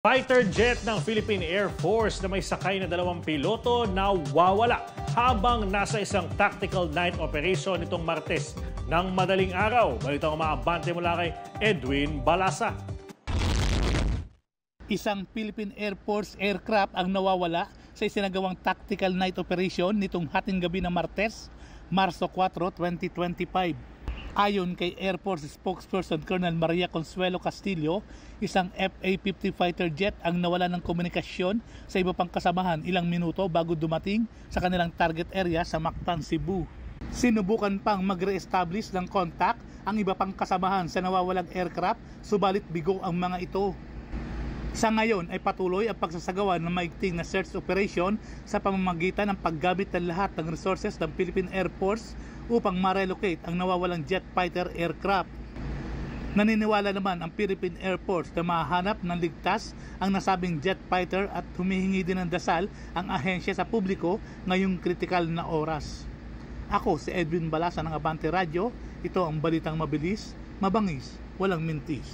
Fighter jet ng Philippine Air Force na may sakay na 2 piloto nawawala habang nasa isang tactical night operation nitong Martes ng madaling araw. Balitang umaabante mula kay Edwin Balasa. Isang Philippine Air Force aircraft ang nawawala sa isinagawang tactical night operation nitong hating gabi ng Martes, Marso 4, 2025. Ayon kay Air Force spokesperson Colonel Maria Consuelo Castillo, isang FA-50 fighter jet ang nawala ng komunikasyon sa iba pang kasamahan ilang minuto bago dumating sa kanilang target area sa Mactan, Cebu. Sinubukan pang mag-re-establish ng contact ang iba pang kasamahan sa nawawalang aircraft, subalit bigo ang mga ito. Sa ngayon ay patuloy ang pagsasagawa ng maigting na search operation sa pamamagitan ng paggamit ng lahat ng resources ng Philippine Air Force upang ma-relocate ang nawawalang jet fighter aircraft. Naniniwala naman ang Philippine Air Force na mahanap ng ligtas ang nasabing jet fighter at humihingi din ng dasal ang ahensya sa publiko ngayong kritikal na oras. Ako si Edwin Balasa ng Abante Radio. Ito ang balitang mabilis, mabangis, walang mintis.